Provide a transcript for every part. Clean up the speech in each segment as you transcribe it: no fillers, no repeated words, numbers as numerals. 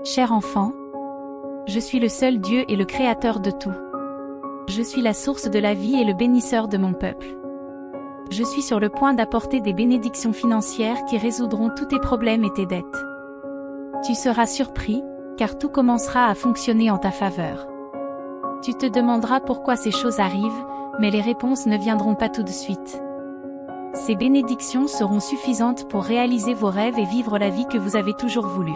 Cher enfant, je suis le seul Dieu et le Créateur de tout. Je suis la source de la vie et le bénisseur de mon peuple. Je suis sur le point d'apporter des bénédictions financières qui résoudront tous tes problèmes et tes dettes. Tu seras surpris, car tout commencera à fonctionner en ta faveur. Tu te demanderas pourquoi ces choses arrivent, mais les réponses ne viendront pas tout de suite. Ces bénédictions seront suffisantes pour réaliser vos rêves et vivre la vie que vous avez toujours voulu.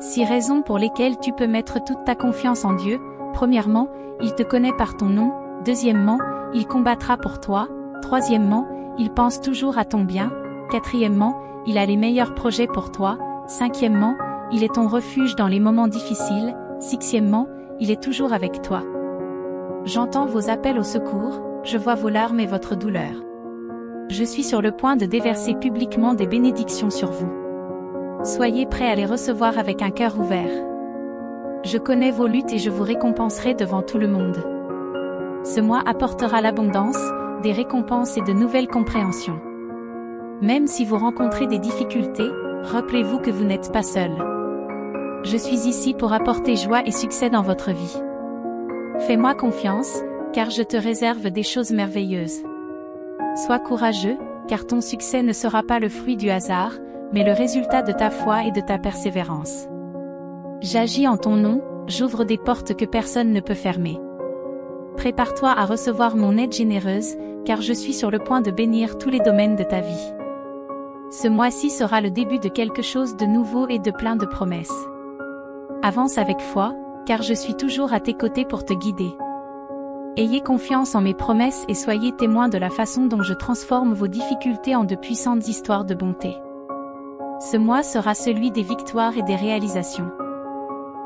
6 raisons pour lesquelles tu peux mettre toute ta confiance en Dieu. Premièrement, il te connaît par ton nom. Deuxièmement, il combattra pour toi. Troisièmement, il pense toujours à ton bien. Quatrièmement, il a les meilleurs projets pour toi. Cinquièmement, il est ton refuge dans les moments difficiles. Sixièmement, il est toujours avec toi. J'entends vos appels au secours, je vois vos larmes et votre douleur. Je suis sur le point de déverser publiquement des bénédictions sur vous. Soyez prêts à les recevoir avec un cœur ouvert. Je connais vos luttes et je vous récompenserai devant tout le monde. Ce mois apportera l'abondance, des récompenses et de nouvelles compréhensions. Même si vous rencontrez des difficultés, rappelez-vous que vous n'êtes pas seul. Je suis ici pour apporter joie et succès dans votre vie. Fais-moi confiance, car je te réserve des choses merveilleuses. Sois courageux, car ton succès ne sera pas le fruit du hasard, mais le résultat de ta foi et de ta persévérance. J'agis en ton nom, j'ouvre des portes que personne ne peut fermer. Prépare-toi à recevoir mon aide généreuse, car je suis sur le point de bénir tous les domaines de ta vie. Ce mois-ci sera le début de quelque chose de nouveau et de plein de promesses. Avance avec foi, car je suis toujours à tes côtés pour te guider. Ayez confiance en mes promesses et soyez témoins de la façon dont je transforme vos difficultés en de puissantes histoires de bonté. Ce mois sera celui des victoires et des réalisations.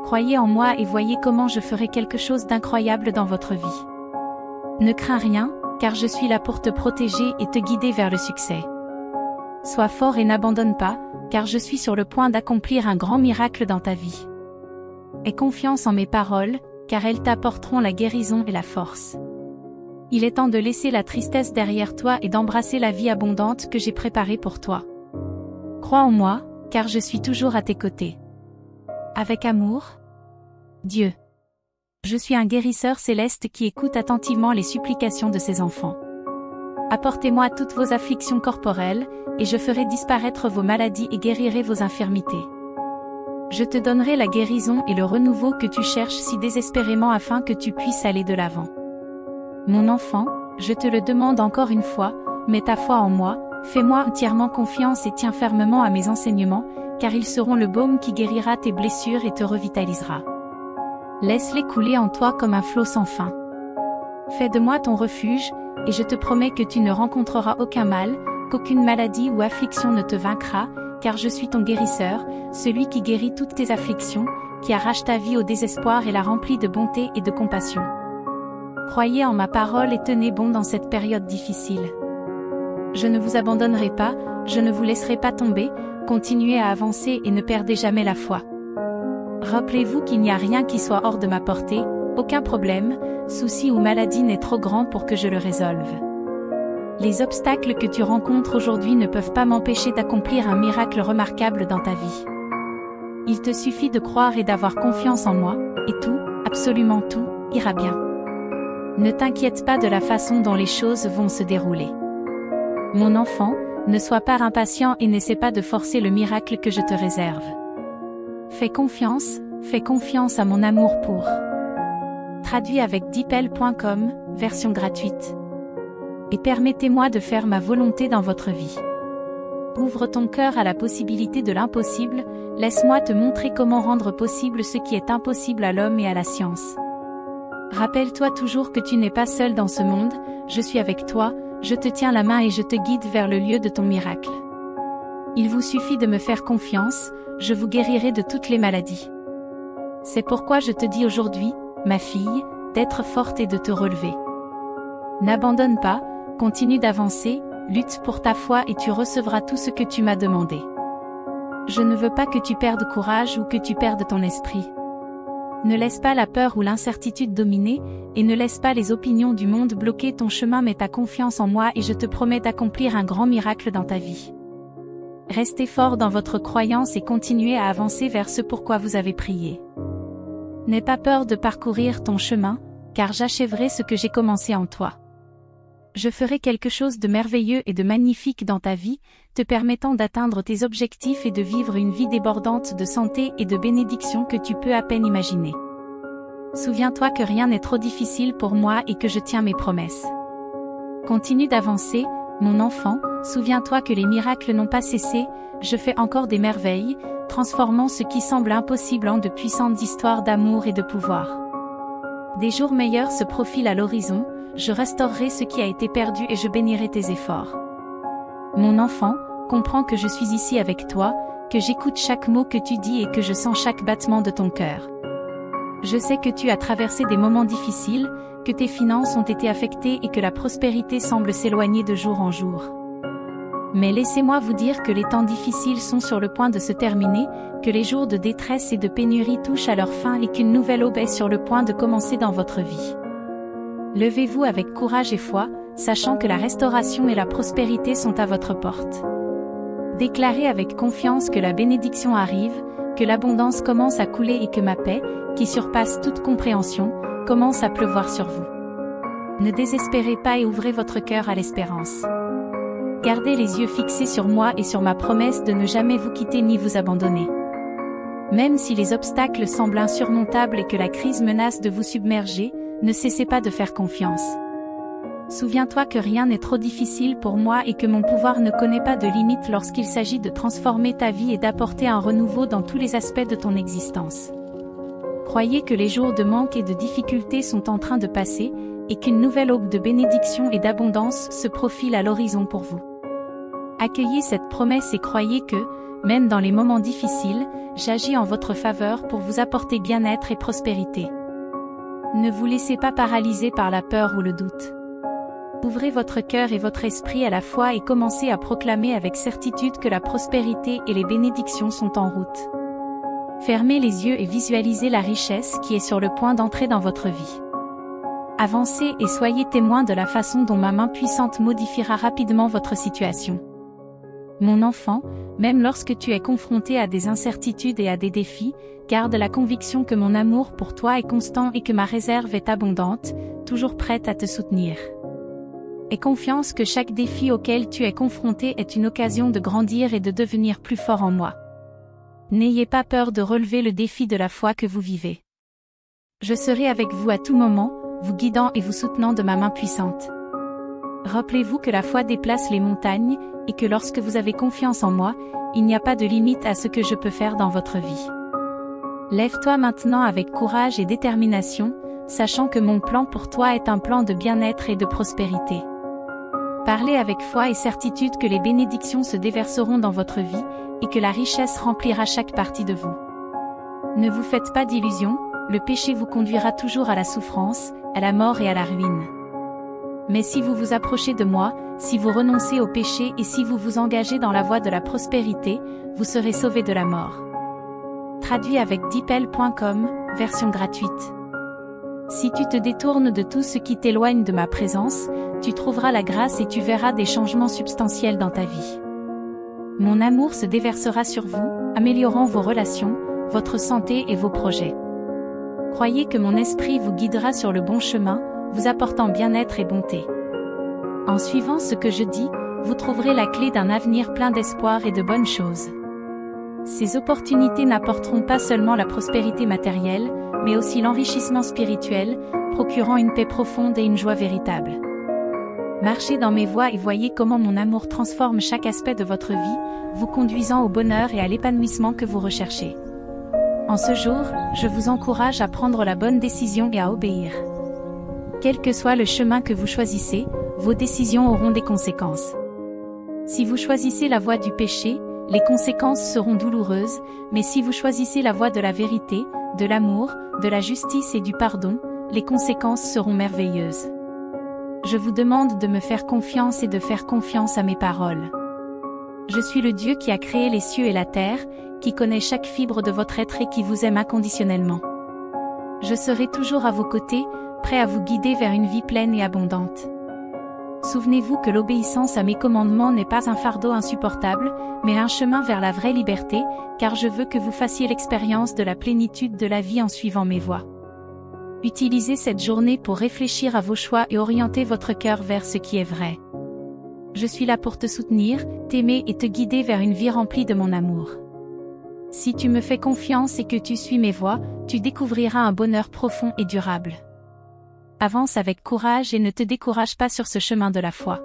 Croyez en moi et voyez comment je ferai quelque chose d'incroyable dans votre vie. Ne crains rien, car je suis là pour te protéger et te guider vers le succès. Sois fort et n'abandonne pas, car je suis sur le point d'accomplir un grand miracle dans ta vie. Aie confiance en mes paroles, car elles t'apporteront la guérison et la force. Il est temps de laisser la tristesse derrière toi et d'embrasser la vie abondante que j'ai préparée pour toi. Crois en moi, car je suis toujours à tes côtés. Avec amour, Dieu. Je suis un guérisseur céleste qui écoute attentivement les supplications de ses enfants. Apportez-moi toutes vos afflictions corporelles, et je ferai disparaître vos maladies et guérirai vos infirmités. Je te donnerai la guérison et le renouveau que tu cherches si désespérément afin que tu puisses aller de l'avant. Mon enfant, je te le demande encore une fois, mets ta foi en moi, fais-moi entièrement confiance et tiens fermement à mes enseignements, car ils seront le baume qui guérira tes blessures et te revitalisera. Laisse-les couler en toi comme un flot sans fin. Fais de moi ton refuge, et je te promets que tu ne rencontreras aucun mal, qu'aucune maladie ou affliction ne te vaincra, car je suis ton guérisseur, celui qui guérit toutes tes afflictions, qui arrache ta vie au désespoir et la remplit de bonté et de compassion. Croyez en ma parole et tenez bon dans cette période difficile. Je ne vous abandonnerai pas, je ne vous laisserai pas tomber, continuez à avancer et ne perdez jamais la foi. Rappelez-vous qu'il n'y a rien qui soit hors de ma portée, aucun problème, souci ou maladie n'est trop grand pour que je le résolve. Les obstacles que tu rencontres aujourd'hui ne peuvent pas m'empêcher d'accomplir un miracle remarquable dans ta vie. Il te suffit de croire et d'avoir confiance en moi, et tout, absolument tout, ira bien. Ne t'inquiète pas de la façon dont les choses vont se dérouler. Mon enfant, ne sois pas impatient et n'essaie pas de forcer le miracle que je te réserve. Fais confiance à mon amour pour. Traduit avec DeepL.com, version gratuite. Et permettez-moi de faire ma volonté dans votre vie. Ouvre ton cœur à la possibilité de l'impossible, laisse-moi te montrer comment rendre possible ce qui est impossible à l'homme et à la science. Rappelle-toi toujours que tu n'es pas seul dans ce monde, je suis avec toi, je te tiens la main et je te guide vers le lieu de ton miracle. Il vous suffit de me faire confiance, je vous guérirai de toutes les maladies. C'est pourquoi je te dis aujourd'hui, ma fille, d'être forte et de te relever. N'abandonne pas, continue d'avancer, lutte pour ta foi et tu recevras tout ce que tu m'as demandé. Je ne veux pas que tu perdes courage ou que tu perdes ton esprit. Ne laisse pas la peur ou l'incertitude dominer, et ne laisse pas les opinions du monde bloquer ton chemin. Mets ta confiance en moi et je te promets d'accomplir un grand miracle dans ta vie. Restez fort dans votre croyance et continuez à avancer vers ce pourquoi vous avez prié. N'aie pas peur de parcourir ton chemin, car j'achèverai ce que j'ai commencé en toi. Je ferai quelque chose de merveilleux et de magnifique dans ta vie, te permettant d'atteindre tes objectifs et de vivre une vie débordante de santé et de bénédictions que tu peux à peine imaginer. Souviens-toi que rien n'est trop difficile pour moi et que je tiens mes promesses. Continue d'avancer, mon enfant, souviens-toi que les miracles n'ont pas cessé, je fais encore des merveilles, transformant ce qui semble impossible en de puissantes histoires d'amour et de pouvoir. Des jours meilleurs se profilent à l'horizon, je restaurerai ce qui a été perdu et je bénirai tes efforts. Mon enfant, comprends que je suis ici avec toi, que j'écoute chaque mot que tu dis et que je sens chaque battement de ton cœur. Je sais que tu as traversé des moments difficiles, que tes finances ont été affectées et que la prospérité semble s'éloigner de jour en jour. Mais laissez-moi vous dire que les temps difficiles sont sur le point de se terminer, que les jours de détresse et de pénurie touchent à leur fin et qu'une nouvelle aube est sur le point de commencer dans votre vie. Levez-vous avec courage et foi, sachant que la restauration et la prospérité sont à votre porte. Déclarez avec confiance que la bénédiction arrive, que l'abondance commence à couler et que ma paix, qui surpasse toute compréhension, commence à pleuvoir sur vous. Ne désespérez pas et ouvrez votre cœur à l'espérance. Gardez les yeux fixés sur moi et sur ma promesse de ne jamais vous quitter ni vous abandonner. Même si les obstacles semblent insurmontables et que la crise menace de vous submerger, ne cessez pas de faire confiance. Souviens-toi que rien n'est trop difficile pour moi et que mon pouvoir ne connaît pas de limite lorsqu'il s'agit de transformer ta vie et d'apporter un renouveau dans tous les aspects de ton existence. Croyez que les jours de manque et de difficultés sont en train de passer, et qu'une nouvelle aube de bénédiction et d'abondance se profile à l'horizon pour vous. Accueillez cette promesse et croyez que, même dans les moments difficiles, j'agis en votre faveur pour vous apporter bien-être et prospérité. Ne vous laissez pas paralyser par la peur ou le doute. Ouvrez votre cœur et votre esprit à la foi et commencez à proclamer avec certitude que la prospérité et les bénédictions sont en route. Fermez les yeux et visualisez la richesse qui est sur le point d'entrer dans votre vie. Avancez et soyez témoins de la façon dont ma main puissante modifiera rapidement votre situation. Mon enfant, même lorsque tu es confronté à des incertitudes et à des défis, garde la conviction que mon amour pour toi est constant et que ma réserve est abondante, toujours prête à te soutenir. Aie confiance que chaque défi auquel tu es confronté est une occasion de grandir et de devenir plus fort en moi. N'ayez pas peur de relever le défi de la foi que vous vivez. Je serai avec vous à tout moment, vous guidant et vous soutenant de ma main puissante. Rappelez-vous que la foi déplace les montagnes, et que lorsque vous avez confiance en moi, il n'y a pas de limite à ce que je peux faire dans votre vie. Lève-toi maintenant avec courage et détermination, sachant que mon plan pour toi est un plan de bien-être et de prospérité. Parlez avec foi et certitude que les bénédictions se déverseront dans votre vie, et que la richesse remplira chaque partie de vous. Ne vous faites pas d'illusions, le péché vous conduira toujours à la souffrance, à la mort et à la ruine. Mais si vous vous approchez de moi, si vous renoncez au péché et si vous vous engagez dans la voie de la prospérité, vous serez sauvés de la mort. Traduit avec deepl.com, version gratuite. Si tu te détournes de tout ce qui t'éloigne de ma présence, tu trouveras la grâce et tu verras des changements substantiels dans ta vie. Mon amour se déversera sur vous, améliorant vos relations, votre santé et vos projets. Croyez que mon esprit vous guidera sur le bon chemin, vous apportant bien-être et bonté. En suivant ce que je dis, vous trouverez la clé d'un avenir plein d'espoir et de bonnes choses. Ces opportunités n'apporteront pas seulement la prospérité matérielle, mais aussi l'enrichissement spirituel, procurant une paix profonde et une joie véritable. Marchez dans mes voies et voyez comment mon amour transforme chaque aspect de votre vie, vous conduisant au bonheur et à l'épanouissement que vous recherchez. En ce jour, je vous encourage à prendre la bonne décision et à obéir. Quel que soit le chemin que vous choisissez, vos décisions auront des conséquences. Si vous choisissez la voie du péché, les conséquences seront douloureuses, mais si vous choisissez la voie de la vérité, de l'amour, de la justice et du pardon, les conséquences seront merveilleuses. Je vous demande de me faire confiance et de faire confiance à mes paroles. Je suis le Dieu qui a créé les cieux et la terre, qui connaît chaque fibre de votre être et qui vous aime inconditionnellement. Je serai toujours à vos côtés, prêt à vous guider vers une vie pleine et abondante. Souvenez-vous que l'obéissance à mes commandements n'est pas un fardeau insupportable, mais un chemin vers la vraie liberté, car je veux que vous fassiez l'expérience de la plénitude de la vie en suivant mes voies. Utilisez cette journée pour réfléchir à vos choix et orienter votre cœur vers ce qui est vrai. Je suis là pour te soutenir, t'aimer et te guider vers une vie remplie de mon amour. Si tu me fais confiance et que tu suis mes voies, tu découvriras un bonheur profond et durable. Avance avec courage et ne te décourage pas sur ce chemin de la foi.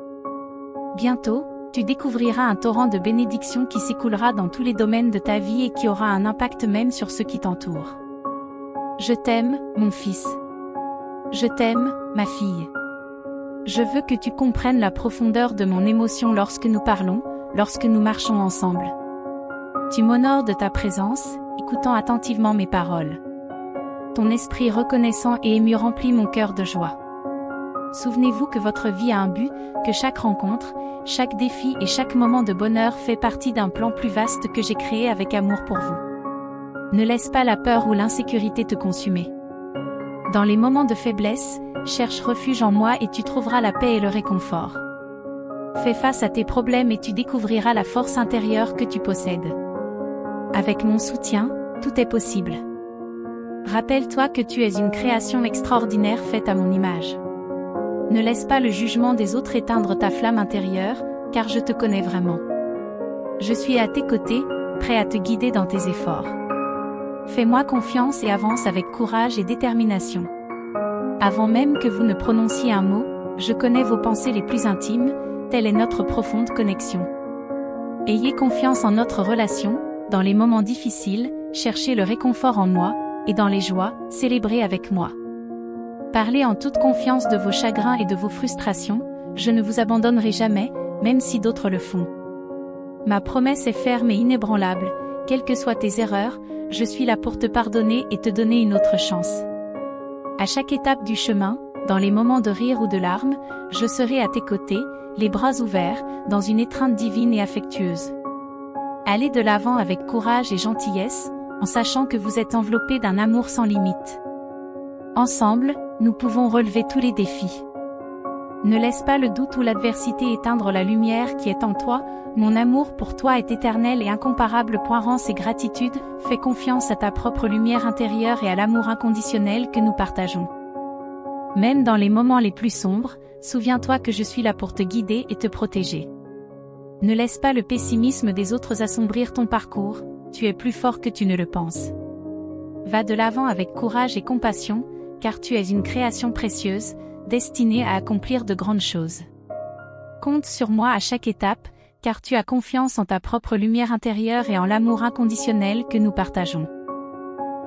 Bientôt, tu découvriras un torrent de bénédictions qui s'écoulera dans tous les domaines de ta vie et qui aura un impact même sur ceux qui t'entourent. Je t'aime, mon fils. Je t'aime, ma fille. Je veux que tu comprennes la profondeur de mon émotion lorsque nous parlons, lorsque nous marchons ensemble. Tu m'honores de ta présence, écoutant attentivement mes paroles. Ton esprit reconnaissant et ému remplit mon cœur de joie. Souvenez-vous que votre vie a un but, que chaque rencontre, chaque défi et chaque moment de bonheur fait partie d'un plan plus vaste que j'ai créé avec amour pour vous. Ne laisse pas la peur ou l'insécurité te consumer. Dans les moments de faiblesse, cherche refuge en moi et tu trouveras la paix et le réconfort. Fais face à tes problèmes et tu découvriras la force intérieure que tu possèdes. Avec mon soutien, tout est possible. Rappelle-toi que tu es une création extraordinaire faite à mon image. Ne laisse pas le jugement des autres éteindre ta flamme intérieure, car je te connais vraiment. Je suis à tes côtés, prêt à te guider dans tes efforts. Fais-moi confiance et avance avec courage et détermination. Avant même que vous ne prononciez un mot, je connais vos pensées les plus intimes, telle est notre profonde connexion. Ayez confiance en notre relation, dans les moments difficiles, cherchez le réconfort en moi, et dans les joies, célébrez avec moi. Parlez en toute confiance de vos chagrins et de vos frustrations, je ne vous abandonnerai jamais, même si d'autres le font. Ma promesse est ferme et inébranlable, quelles que soient tes erreurs, je suis là pour te pardonner et te donner une autre chance. À chaque étape du chemin, dans les moments de rire ou de larmes, je serai à tes côtés, les bras ouverts, dans une étreinte divine et affectueuse. Allez de l'avant avec courage et gentillesse, en sachant que vous êtes enveloppés d'un amour sans limite. Ensemble, nous pouvons relever tous les défis. Ne laisse pas le doute ou l'adversité éteindre la lumière qui est en toi, mon amour pour toi est éternel et incomparable. Rends et gratitude, fais confiance à ta propre lumière intérieure et à l'amour inconditionnel que nous partageons. Même dans les moments les plus sombres, souviens-toi que je suis là pour te guider et te protéger. Ne laisse pas le pessimisme des autres assombrir ton parcours, tu es plus fort que tu ne le penses. Va de l'avant avec courage et compassion, car tu es une création précieuse, destinée à accomplir de grandes choses. Compte sur moi à chaque étape, car tu as confiance en ta propre lumière intérieure et en l'amour inconditionnel que nous partageons.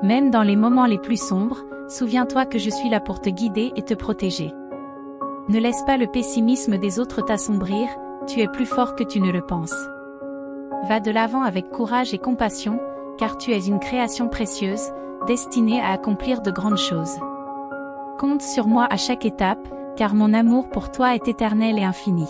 Même dans les moments les plus sombres, souviens-toi que je suis là pour te guider et te protéger. Ne laisse pas le pessimisme des autres t'assombrir, tu es plus fort que tu ne le penses. Va de l'avant avec courage et compassion, car tu es une création précieuse, destinée à accomplir de grandes choses. Compte sur moi à chaque étape, car mon amour pour toi est éternel et infini.